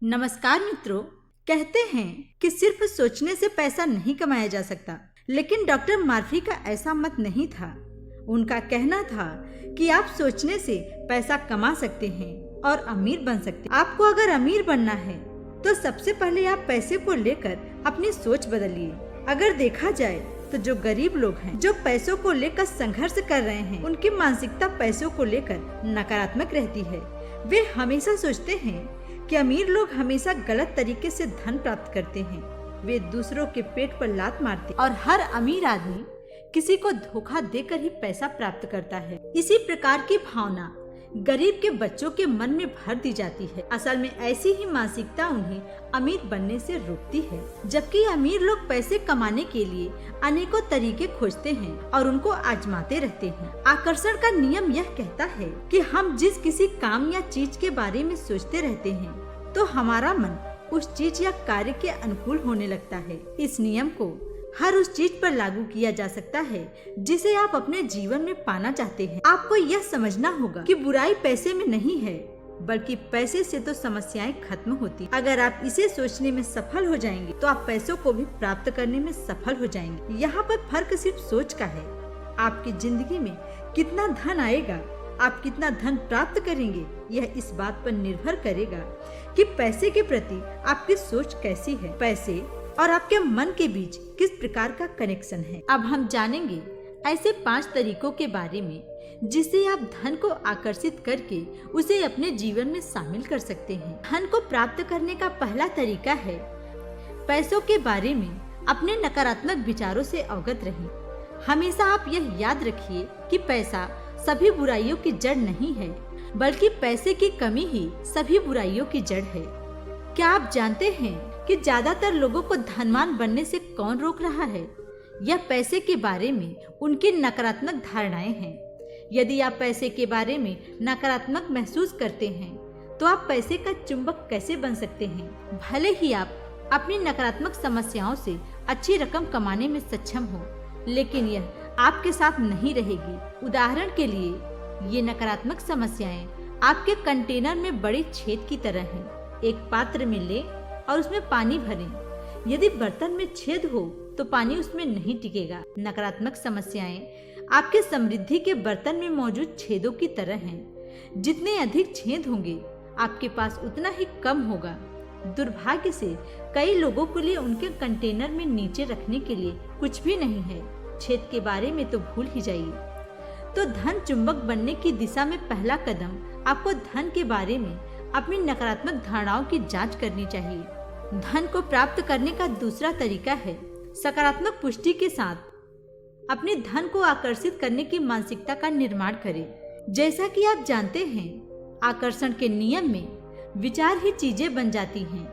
नमस्कार मित्रों। कहते हैं कि सिर्फ सोचने से पैसा नहीं कमाया जा सकता, लेकिन डॉक्टर मार्फी का ऐसा मत नहीं था। उनका कहना था कि आप सोचने से पैसा कमा सकते हैं और अमीर बन सकते हैं। आपको अगर अमीर बनना है तो सबसे पहले आप पैसे को लेकर अपनी सोच बदलिए। अगर देखा जाए तो जो गरीब लोग हैं, जो पैसों को लेकर संघर्ष कर रहे हैं, उनकी मानसिकता पैसों को लेकर नकारात्मक रहती है। वे हमेशा सोचते हैं कि अमीर लोग हमेशा गलत तरीके से धन प्राप्त करते हैं। वे दूसरों के पेट पर लात मारते और हर अमीर आदमी किसी को धोखा देकर ही पैसा प्राप्त करता है। इसी प्रकार की भावना गरीब के बच्चों के मन में भर दी जाती है। असल में ऐसी ही मानसिकता उन्हें अमीर बनने से रोकती है, जबकि अमीर लोग पैसे कमाने के लिए अनेकों तरीके खोजते हैं और उनको आजमाते रहते हैं। आकर्षण का नियम यह कहता है कि हम जिस किसी काम या चीज के बारे में सोचते रहते हैं तो हमारा मन उस चीज या कार्य के अनुकूल होने लगता है। इस नियम को हर उस चीज पर लागू किया जा सकता है जिसे आप अपने जीवन में पाना चाहते हैं। आपको यह समझना होगा कि बुराई पैसे में नहीं है, बल्कि पैसे से तो समस्याएं खत्म होती। अगर आप इसे सोचने में सफल हो जाएंगे तो आप पैसों को भी प्राप्त करने में सफल हो जाएंगे। यहाँ पर फर्क सिर्फ सोच का है। आपकी जिंदगी में कितना धन आएगा, आप कितना धन प्राप्त करेंगे, यह इस बात पर निर्भर करेगा कि पैसे के प्रति आपकी सोच कैसी है। पैसे और आपके मन के बीच किस प्रकार का कनेक्शन है। अब हम जानेंगे ऐसे 5 तरीकों के बारे में जिससे आप धन को आकर्षित करके उसे अपने जीवन में शामिल कर सकते हैं। धन को प्राप्त करने का पहला तरीका है पैसों के बारे में अपने नकारात्मक विचारों से अवगत रहें। हमेशा आप यह याद रखिए कि पैसा सभी बुराइयों की जड़ नहीं है, बल्कि पैसे की कमी ही सभी बुराइयों की जड़ है। क्या आप जानते हैं कि ज्यादातर लोगों को धनवान बनने से कौन रोक रहा है? यह पैसे के बारे में उनकी नकारात्मक धारणाएं हैं। यदि आप पैसे के बारे में नकारात्मक महसूस करते हैं तो आप पैसे का चुंबक कैसे बन सकते हैं? भले ही आप अपनी नकारात्मक समस्याओं से अच्छी रकम कमाने में सक्षम हो, लेकिन यह आपके साथ नहीं रहेगी। उदाहरण के लिए ये नकारात्मक समस्याएं आपके कंटेनर में बड़े छेद की तरह हैं। एक पात्र में ले और उसमें पानी भरें। यदि बर्तन में छेद हो तो पानी उसमें नहीं टिकेगा। नकारात्मक समस्याएं आपके समृद्धि के बर्तन में मौजूद छेदों की तरह हैं। जितने अधिक छेद होंगे आपके पास उतना ही कम होगा। दुर्भाग्य से कई लोगों के लिए उनके कंटेनर में नीचे रखने के लिए कुछ भी नहीं है। छेद के बारे में तो भूल ही जाइए। तो धन चुंबक बनने की दिशा में पहला कदम आपको धन के बारे में अपनी नकारात्मक धारणाओं की जांच करनी चाहिए। धन को प्राप्त करने का दूसरा तरीका है सकारात्मक पुष्टि के साथ अपने धन को आकर्षित करने की मानसिकता का निर्माण करें। जैसा कि आप जानते हैं, आकर्षण के नियम में विचार ही चीजें बन जाती हैं।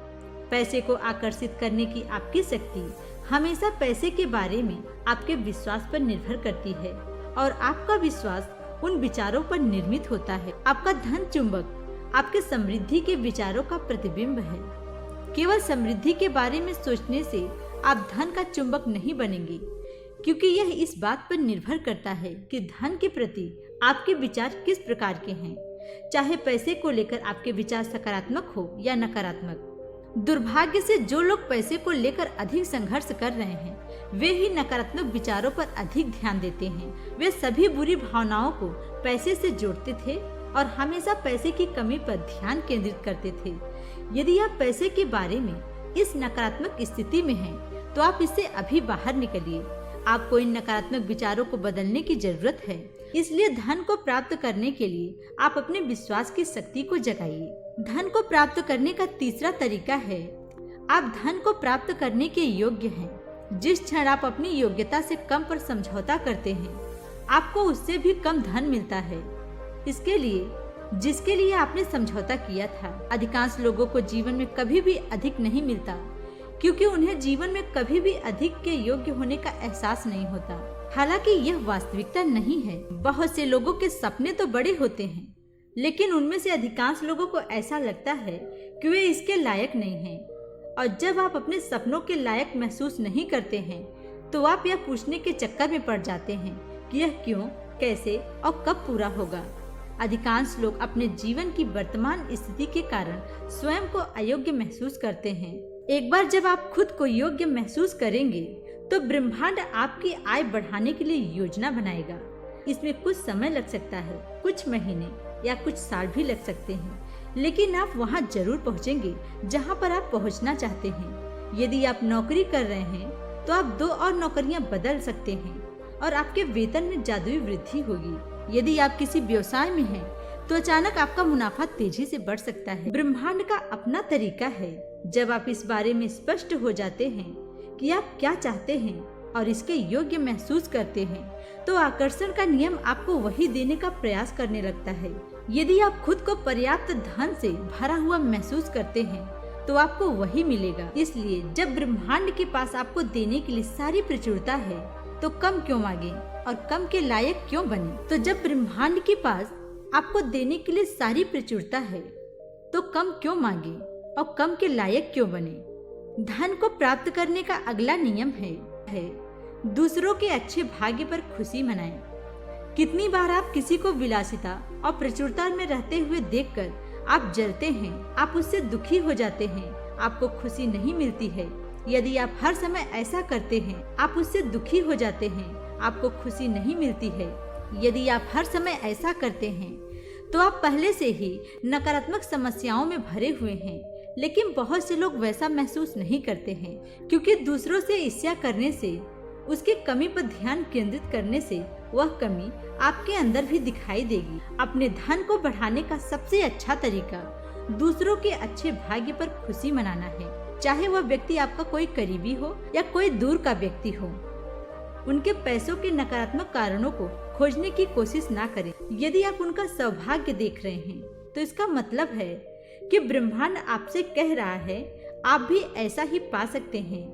पैसे को आकर्षित करने की आपकी शक्ति हमेशा पैसे के बारे में आपके विश्वास पर निर्भर करती है और आपका विश्वास उन विचारों पर निर्मित होता है। आपका धन चुंबक आपके समृद्धि के विचारों का प्रतिबिंब है। केवल समृद्धि के बारे में सोचने से आप धन का चुंबक नहीं बनेंगे, क्योंकि यह इस बात पर निर्भर करता है कि धन के प्रति आपके विचार किस प्रकार के हैं। चाहे पैसे को लेकर आपके विचार सकारात्मक हो या नकारात्मक। दुर्भाग्य से जो लोग पैसे को लेकर अधिक संघर्ष कर रहे हैं, वे ही नकारात्मक विचारों पर अधिक ध्यान देते हैं। वे सभी बुरी भावनाओं को पैसे से जोड़ते थे और हमेशा पैसे की कमी पर ध्यान केंद्रित करते थे। यदि आप पैसे के बारे में इस नकारात्मक स्थिति में हैं, तो आप इससे अभी बाहर निकलिए। आपको इन नकारात्मक विचारों को बदलने की जरूरत है। इसलिए धन को प्राप्त करने के लिए आप अपने विश्वास की शक्ति को जगाइए। धन को प्राप्त करने का तीसरा तरीका है आप धन को प्राप्त करने के योग्य हैं। जिस क्षण आप अपनी योग्यता से कम पर समझौता करते हैं, आपको उससे भी कम धन मिलता है। इसके लिए जिसके लिए आपने समझौता किया था। अधिकांश लोगों को जीवन में कभी भी अधिक नहीं मिलता, क्योंकि उन्हें जीवन में कभी भी अधिक के योग्य होने का एहसास नहीं होता। हालांकि यह वास्तविकता नहीं है। बहुत से लोगों के सपने तो बड़े होते हैं, लेकिन उनमें से अधिकांश लोगों को ऐसा लगता है कि वे इसके लायक नहीं हैं। और जब आप अपने सपनों के लायक महसूस नहीं करते हैं, तो आप यह पूछने के चक्कर में पड़ जाते हैं कि यह क्यों, कैसे और कब पूरा होगा। अधिकांश लोग अपने जीवन की वर्तमान स्थिति के कारण स्वयं को अयोग्य महसूस करते हैं। एक बार जब आप खुद को योग्य महसूस करेंगे तो ब्रह्मांड आपकी आय बढ़ाने के लिए योजना बनाएगा। इसमें कुछ समय लग सकता है, कुछ महीने या कुछ साल भी लग सकते हैं, लेकिन आप वहां जरूर पहुंचेंगे जहां पर आप पहुंचना चाहते हैं। यदि आप नौकरी कर रहे हैं तो आप 2 और नौकरियां बदल सकते हैं और आपके वेतन में जादुई वृद्धि होगी। यदि आप किसी व्यवसाय में हैं तो अचानक आपका मुनाफा तेजी से बढ़ सकता है। ब्रह्मांड का अपना तरीका है। जब आप इस बारे में स्पष्ट हो जाते हैं कि आप क्या चाहते हैं और इसके योग्य महसूस करते हैं, तो आकर्षण का नियम आपको वही देने का प्रयास करने लगता है। यदि आप खुद को पर्याप्त धन से भरा हुआ महसूस करते हैं तो आपको वही मिलेगा। इसलिए जब ब्रह्मांड के पास आपको देने के लिए सारी प्रचुरता है तो कम क्यों मांगे और कम के लायक क्यों बने। तो जब ब्रह्मांड के पास आपको देने के लिए सारी प्रचुरता है तो कम क्यों मांगे और कम के लायक क्यों बने। धन को प्राप्त करने का अगला नियम है दूसरों के अच्छे भाग्य पर खुशी मनाएं। कितनी बार आप किसी को विलासिता और प्रचुरता में रहते हुए देखकर आप जलते हैं, आप उससे दुखी हो जाते हैं, आपको खुशी नहीं मिलती है। यदि आप हर समय ऐसा करते हैं, आप उससे दुखी हो जाते हैं, आपको खुशी नहीं मिलती है। यदि आप हर समय ऐसा करते हैं तो आप पहले से ही नकारात्मक समस्याओं में भरे हुए हैं। लेकिन बहुत से लोग वैसा महसूस नहीं करते हैं, क्योंकि दूसरों से ईर्ष्या करने से, उसकी कमी पर ध्यान केंद्रित करने से वह कमी आपके अंदर भी दिखाई देगी। अपने धन को बढ़ाने का सबसे अच्छा तरीका दूसरों के अच्छे भाग्य पर खुशी मनाना है। चाहे वह व्यक्ति आपका कोई करीबी हो या कोई दूर का व्यक्ति हो, उनके पैसों के नकारात्मक कारणों को खोजने की कोशिश ना करें। यदि आप उनका सौभाग्य देख रहे हैं तो इसका मतलब है कि ब्रह्मांड आपसे कह रहा है आप भी ऐसा ही पा सकते हैं,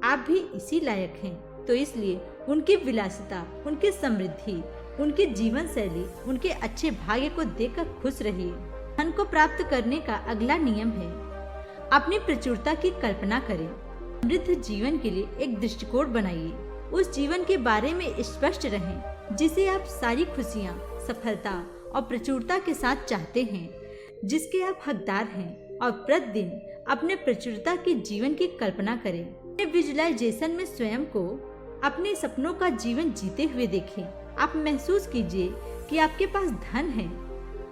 आप भी इसी लायक हैं। तो इसलिए उनकी विलासिता, उनकी समृद्धि, उनकी जीवन शैली, उनके अच्छे भाग्य को देखकर खुश रहिए। धन को प्राप्त करने का अगला नियम है अपनी प्रचुरता की कल्पना करें। समृद्ध जीवन के लिए एक दृष्टिकोण बनाइए। उस जीवन के बारे में स्पष्ट रहें जिसे आप सारी खुशियाँ, सफलता और प्रचुरता के साथ चाहते हैं, जिसके आप हकदार हैं। और प्रतिदिन अपने प्रचुरता के जीवन की कल्पना करें। विजुअलाइजेशन में स्वयं को अपने सपनों का जीवन जीते हुए देखें। आप महसूस कीजिए कि आपके पास धन है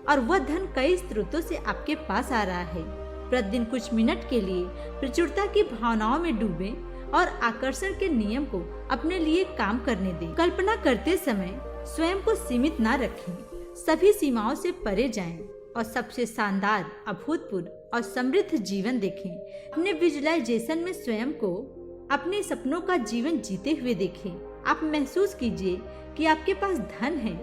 और वह धन कई स्रोतों से आपके पास आ रहा है। प्रतिदिन कुछ मिनट के लिए प्रचुरता की भावनाओं में डूबें और आकर्षण के नियम को अपने लिए काम करने दें। कल्पना करते समय स्वयं को सीमित न रखें, सभी सीमाओं से परे जाएं और सबसे शानदार, अभूतपूर्व और समृद्ध जीवन देखें। अपने विजुअलाइजेशन में स्वयं को अपने सपनों का जीवन जीते हुए देखें। आप महसूस कीजिए कि आपके पास धन है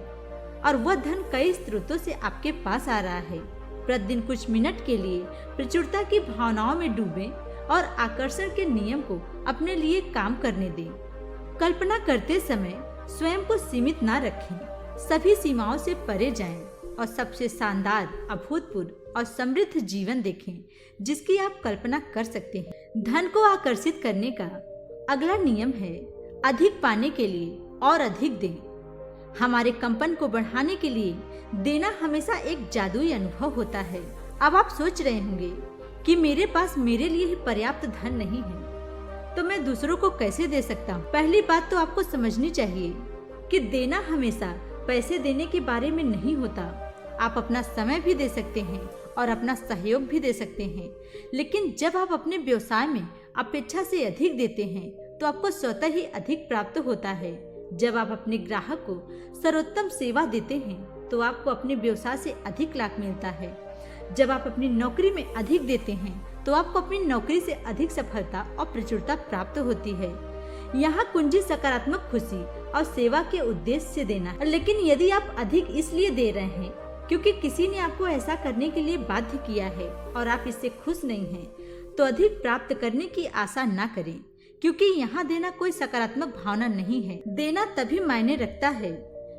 और वह धन कई स्रोतों से आपके पास आ रहा है। प्रतिदिन कुछ मिनट के लिए प्रचुरता की भावनाओं में डूबें और आकर्षण के नियम को अपने लिए काम करने दें। कल्पना करते समय स्वयं को सीमित न रखें, सभी सीमाओं से परे जाएं और सबसे शानदार, अभूतपूर्व और समृद्ध जीवन देखें जिसकी आप कल्पना कर सकते हैं। धन को आकर्षित करने का अगला नियम है अधिक पाने के लिए और अधिक दें। हमारे कंपन को बढ़ाने के लिए देना हमेशा एक जादुई अनुभव होता है। अब आप सोच रहे होंगे कि मेरे पास मेरे लिए ही पर्याप्त धन नहीं है, तो मैं दूसरों को कैसे दे सकता हूँ। पहली बात तो आपको समझनी चाहिए कि देना हमेशा पैसे देने के बारे में नहीं होता। आप अपना समय भी दे सकते हैं और अपना सहयोग भी दे सकते हैं, लेकिन जब आप अपने व्यवसाय में अपेक्षा से अधिक देते हैं तो आपको स्वतः ही अधिक प्राप्त होता है। जब आप अपने ग्राहक को सर्वोत्तम सेवा देते हैं तो आपको अपने व्यवसाय से अधिक लाभ मिलता है। जब आप अपनी नौकरी में अधिक देते हैं तो आपको अपनी नौकरी से अधिक सफलता और प्रचुरता प्राप्त होती है। यहाँ कुंजी सकारात्मक खुशी और सेवा के उद्देश्य से देना है। लेकिन यदि आप अधिक इसलिए दे रहे हैं क्योंकि किसी ने आपको ऐसा करने के लिए बाध्य किया है और आप इससे खुश नहीं हैं, तो अधिक प्राप्त करने की आशा न करें, क्योंकि यहाँ देना कोई सकारात्मक भावना नहीं है। देना तभी मायने रखता है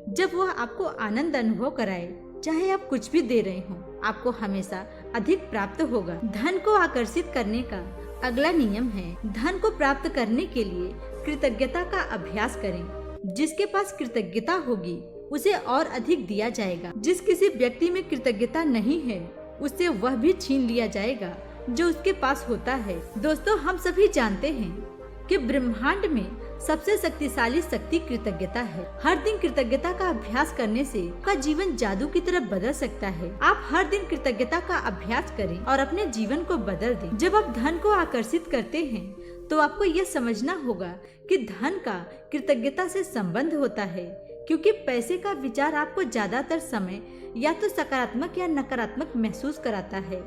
जब वह आपको आनंद अनुभव कराए। चाहे आप कुछ भी दे रहे हों, आपको हमेशा अधिक प्राप्त होगा। धन को आकर्षित करने का अगला नियम है धन को प्राप्त करने के लिए कृतज्ञता का अभ्यास करें। जिसके पास कृतज्ञता होगी उसे और अधिक दिया जाएगा। जिस किसी व्यक्ति में कृतज्ञता नहीं है उससे वह भी छीन लिया जाएगा जो उसके पास होता है। दोस्तों, हम सभी जानते हैं कि ब्रह्मांड में सबसे शक्तिशाली शक्ति कृतज्ञता है। हर दिन कृतज्ञता का अभ्यास करने से आपका जीवन जादू की तरफ बदल सकता है। आप हर दिन कृतज्ञता का अभ्यास करें और अपने जीवन को बदल दें। जब आप धन को आकर्षित करते हैं तो आपको यह समझना होगा कि धन का कृतज्ञता से संबंध होता है, क्योंकि पैसे का विचार आपको ज्यादातर समय या तो सकारात्मक या नकारात्मक महसूस कराता है।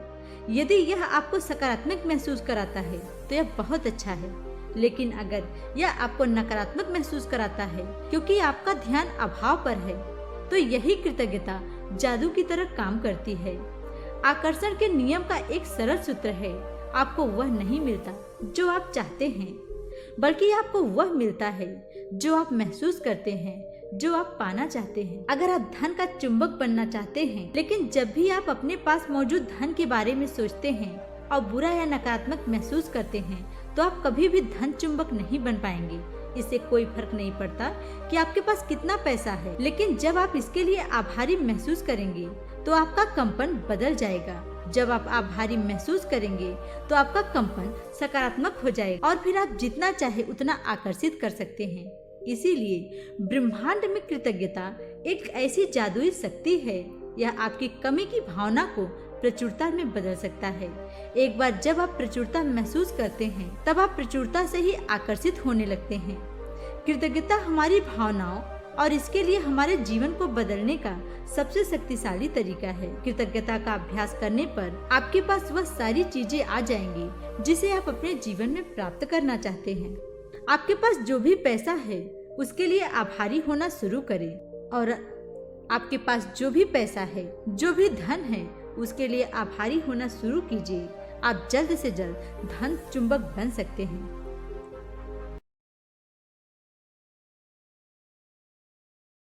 यदि यह आपको सकारात्मक महसूस कराता है तो यह बहुत अच्छा है, लेकिन अगर यह आपको नकारात्मक महसूस कराता है क्योंकि आपका ध्यान अभाव पर है, तो यही कृतज्ञता जादू की तरह काम करती है। आकर्षण के नियम का एक सरल सूत्र है, आपको वह नहीं मिलता जो आप चाहते हैं, बल्कि आपको वह मिलता है जो आप महसूस करते हैं, जो आप पाना चाहते हैं। अगर आप धन का चुंबक बनना चाहते हैं, लेकिन जब भी आप अपने पास मौजूद धन के बारे में सोचते हैं और बुरा या नकारात्मक महसूस करते हैं, तो आप कभी भी धन चुंबक नहीं बन पाएंगे। इससे कोई फर्क नहीं पड़ता कि आपके पास कितना पैसा है, लेकिन जब आप इसके लिए आभारी महसूस करेंगे तो आपका कंपन बदल जाएगा। जब आप आभारी महसूस करेंगे तो आपका कंपन सकारात्मक हो जाएगा और फिर आप जितना चाहे उतना आकर्षित कर सकते हैं। इसीलिए ब्रह्मांड में कृतज्ञता एक ऐसी जादुई शक्ति है, यह आपकी कमी की भावना को प्रचुरता में बदल सकता है। एक बार जब आप प्रचुरता महसूस करते हैं तब आप प्रचुरता से ही आकर्षित होने लगते हैं। कृतज्ञता हमारी भावनाओं और इसके लिए हमारे जीवन को बदलने का सबसे शक्तिशाली तरीका है। कृतज्ञता का अभ्यास करने पर आपके पास वह सारी चीजें आ जाएंगी जिसे आप अपने जीवन में प्राप्त करना चाहते हैं। आपके पास जो भी पैसा है उसके लिए आभारी होना शुरू करें, और आपके पास जो भी पैसा है, जो भी धन है, उसके लिए आभारी होना शुरू कीजिए। आप जल्द से जल्द धन चुंबक बन सकते हैं।